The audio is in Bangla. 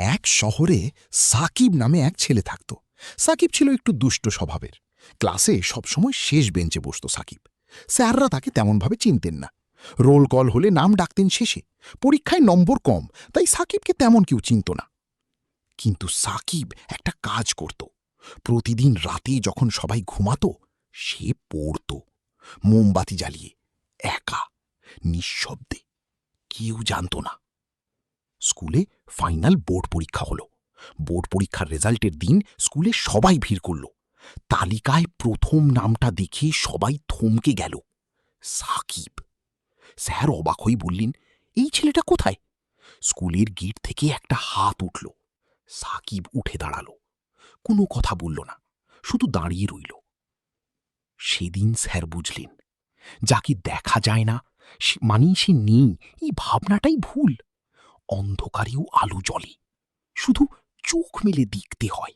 এক শহরে সাকিব নামে এক ছেলে থাকত। সাকিব ছিল একটু দুষ্ট স্বভাবের। ক্লাসে সবসময় শেষ বেঞ্চে বসত সাকিব। স্যাররা তাকে তেমনভাবে চিনতেন না। রোল কল হলে নাম ডাকতেন শেষে। পরীক্ষায় নম্বর কম, তাই সাকিবকে তেমন কেউ চিনত না। কিন্তু সাকিব একটা কাজ করত। প্রতিদিন রাতে যখন সবাই ঘুমাত, সে পড়ত, মোমবাতি জ্বালিয়ে, একা, নিঃশব্দে। কেউ জানত না। স্কুলে ফাইনাল বোর্ড পরীক্ষা হলো। বোর্ড পরীক্ষার রেজাল্টের দিন স্কুলে সবাই ভিড় করল। তালিকায় প্রথম নামটা দেখে সবাই থমকে গেল, সাকিব। স্যার অবাক হয়ে বললেন, এই ছেলেটা কোথায়? স্কুলের গেট থেকে একটা হাত উঠল। সাকিব উঠে দাঁড়ালো, কোনো কথা বলল না, শুধু দাঁড়িয়ে রইল। সেদিন স্যার বুঝলেন, যাকে দেখা যায় না মানেই সে নেই, এই ভাবনাটাই ভুল। অন্ধকারেও আলো জ্বলে, শুধু চোখ মেলে দেখতে হয়।